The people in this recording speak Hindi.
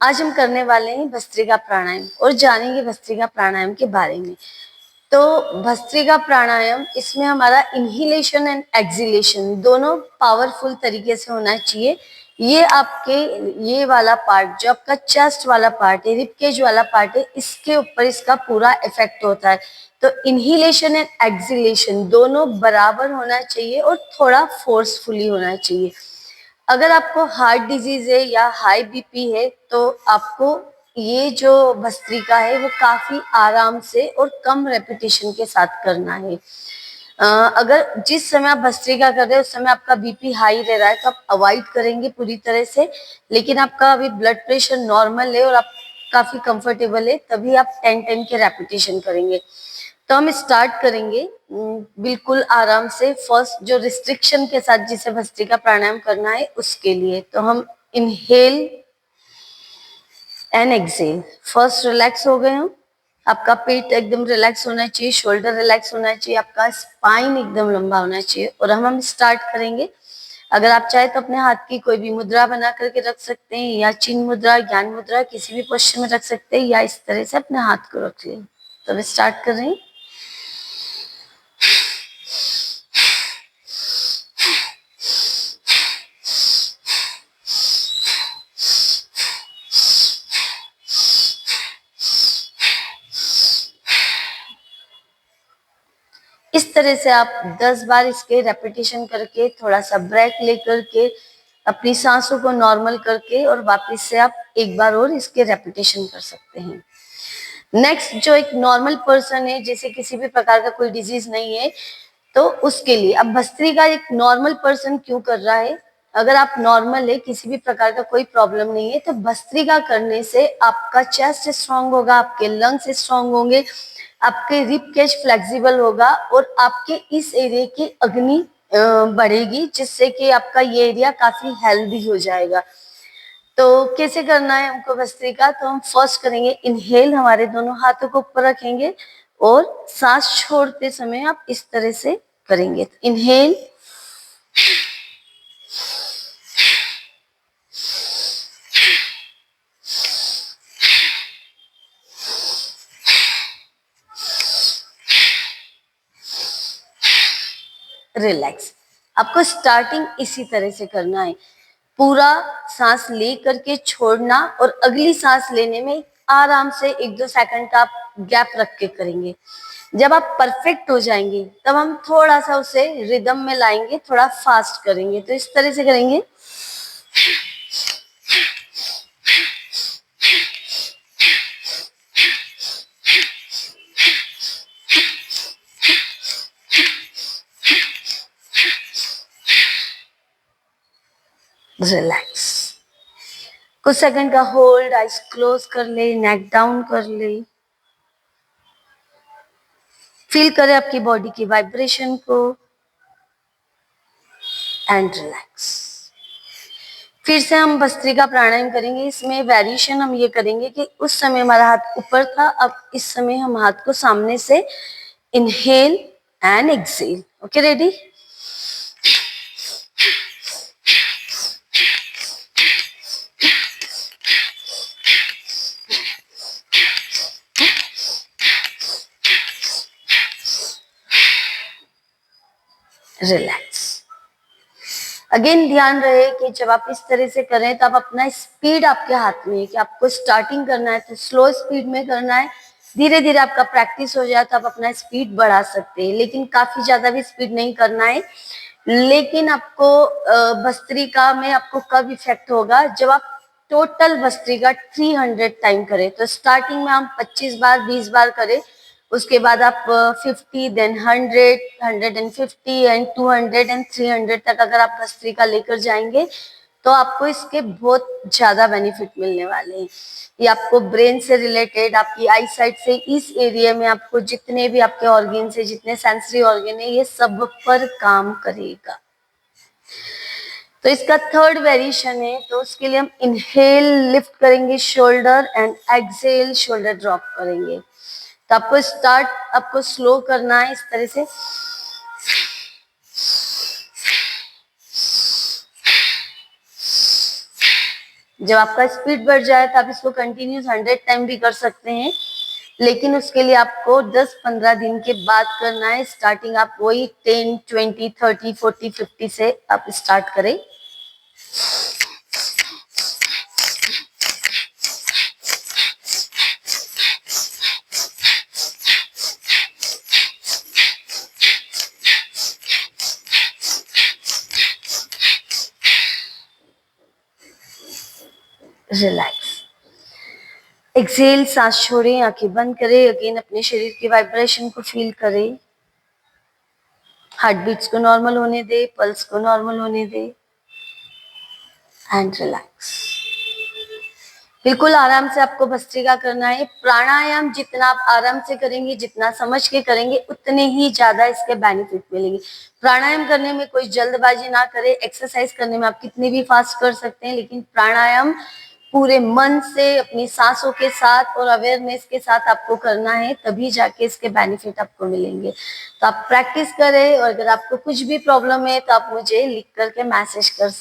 आज हम करने वाले हैं भस्त्रिका प्राणायाम और जानेंगे भस्त्रिका प्राणायाम के बारे में। तो भस्त्रिका प्राणायाम, इसमें हमारा इनहेलेशन एंड एक्सहेलेशन दोनों पावरफुल तरीके से होना चाहिए। ये आपके ये वाला पार्ट जो आपका चेस्ट वाला पार्ट है, रिबकेज वाला पार्ट है, इसके ऊपर इसका पूरा इफेक्ट होता है। तो इनहेलेशन एंड एक्सहेलेशन दोनों बराबर होना चाहिए और थोड़ा फोर्सफुली होना चाहिए। अगर आपको हार्ट डिजीज है या हाई बीपी है तो आपको ये जो भस्त्रिका है वो काफी आराम से और कम रेपिटेशन के साथ करना है। अगर जिस समय आप भस्त्रिका कर रहे हैं उस समय आपका बीपी हाई रह रहा है तो आप अवॉइड करेंगे पूरी तरह से। लेकिन आपका अभी ब्लड प्रेशर नॉर्मल है और आप काफी कंफर्टेबल है, तभी आप 10-10 के रेपिटेशन करेंगे। तो हम स्टार्ट करेंगे बिल्कुल आराम से। फर्स्ट जो रिस्ट्रिक्शन के साथ जिसे भस्त्रिका प्राणायाम करना है उसके लिए, तो हम inhale and exhale. First relax हो गए हम, आपका पेट एकदम रिलैक्स होना चाहिए, शोल्डर रिलैक्स होना चाहिए, आपका स्पाइन एकदम लंबा होना चाहिए। और हम स्टार्ट करेंगे। अगर आप चाहे तो अपने हाथ की कोई भी मुद्रा बना करके रख सकते हैं, या चिन्ह मुद्रा, ज्ञान मुद्रा, किसी भी पोस्टर में रख सकते हैं, या इस तरह से अपने हाथ को रख लें। तो हम स्टार्ट कर रहे हैं। इस तरह से आप 10 बार इसके रेपिटेशन करके, थोड़ा सा ब्रेक लेकर के, अपनी सांसों को नॉर्मल करके और वापस से आप एक बार और इसके रेपिटेशन कर सकते हैं। नेक्स्ट, जो एक नॉर्मल पर्सन है, जैसे किसी भी प्रकार का कोई डिजीज नहीं है, तो उसके लिए अब भस्त्रिका एक नॉर्मल पर्सन क्यों कर रहा है? अगर आप नॉर्मल है, किसी भी प्रकार का कोई प्रॉब्लम नहीं है, तो भस्त्रिका करने से आपका चेस्ट स्ट्रांग होगा, आपके लंग्स स्ट्रांग होंगे, आपके रिब केज फ्लेक्सिबल होगा और आपके इस एरिया की अग्नि बढ़ेगी, जिससे कि आपका ये एरिया काफी हेल्दी हो जाएगा। तो कैसे करना है हमको भस्त्रिका? तो हम फर्स्ट करेंगे इनहेल, हमारे दोनों हाथों को ऊपर रखेंगे और सांस छोड़ते समय आप इस तरह से करेंगे। Inhale, relax. आपको स्टार्टिंग इसी तरह से करना है, पूरा सांस ले करके छोड़ना और अगली सांस लेने में आराम से 1-2 सेकंड का आप गैप रख के करेंगे। जब आप परफेक्ट हो जाएंगे तब हम थोड़ा सा उसे रिदम में लाएंगे, थोड़ा फास्ट करेंगे। तो इस तरह से करेंगे। रिलैक्स, कुछ सेकंड का होल्ड, आइज क्लोज कर ले, नेक डाउन कर ले, फील करें आपकी बॉडी की वाइब्रेशन को एंड रिलैक्स। फिर से हम भस्त्रिका प्राणायाम करेंगे। इसमें वेरिएशन हम ये करेंगे कि उस समय हमारा हाथ ऊपर था, अब इस समय हम हाथ को सामने से inhale and exhale. Okay, ready? Relax. Again ध्यान रहे कि जब आप इस तरह से करें तो आप अपना स्पीड आपके हाथ में है, कि आपको स्टार्टिंग करना है तो स्लो स्पीड में करना है। धीरे धीरे आपका प्रैक्टिस हो जाए तो आप अपना स्पीड बढ़ा सकते हैं, लेकिन काफी ज्यादा भी स्पीड नहीं करना है। लेकिन आपको भस्त्रिका में आपको कब इफेक्ट होगा? जब आप टोटल भस्त्रिका 300 टाइम करें। तो स्टार्टिंग में हम 25 बार 20 बार करें, उसके बाद आप 50, देन 100, 150 एंड 200 एंड 300 तक अगर आप भस्त्रिका लेकर जाएंगे तो आपको इसके बहुत ज्यादा बेनिफिट मिलने वाले हैं। ये आपको ब्रेन से रिलेटेड, आपकी आई साइट से, इस एरिया में आपको जितने भी आपके ऑर्गन से, जितने सेंसरी ऑर्गन है, ये सब पर काम करेगा। तो इसका थर्ड वेरिएशन है, तो उसके लिए हम इनहेल लिफ्ट करेंगे shoulder and exhale shoulder drop करेंगे। तो आपको स्लो करना है इस तरह से। जब आपका स्पीड बढ़ जाए तो आप इसको कंटिन्यूस 100 टाइम भी कर सकते हैं, लेकिन उसके लिए आपको 10-15 दिन के बाद करना है। स्टार्टिंग आप वही 10, 20, 30, 40, 50 से आप स्टार्ट करें। रिलैक्स, एक्सेल, सांस छोड़ें, आंखें बंद करें। अगेन अपने शरीर के वाइब्रेशन को फील करें, हार्ट बीट्स को नॉर्मल होने दे, पल्स को नॉर्मल होने दे एंड रिलैक्स। बिल्कुल आराम से आपको भस्त्रिका करना है। प्राणायाम जितना आप आराम से करेंगे, जितना समझ के करेंगे, उतने ही ज्यादा इसके बेनिफिट मिलेंगे। प्राणायाम करने में कोई जल्दबाजी ना करें। एक्सरसाइज करने में आप कितनी भी फास्ट कर सकते हैं, लेकिन प्राणायाम पूरे मन से, अपनी सांसों के साथ और अवेयरनेस के साथ आपको करना है, तभी जाके इसके बेनिफिट आपको मिलेंगे। तो आप प्रैक्टिस करें, और अगर आपको कुछ भी प्रॉब्लम है तो आप मुझे लिख करके मैसेज कर सकते हैं।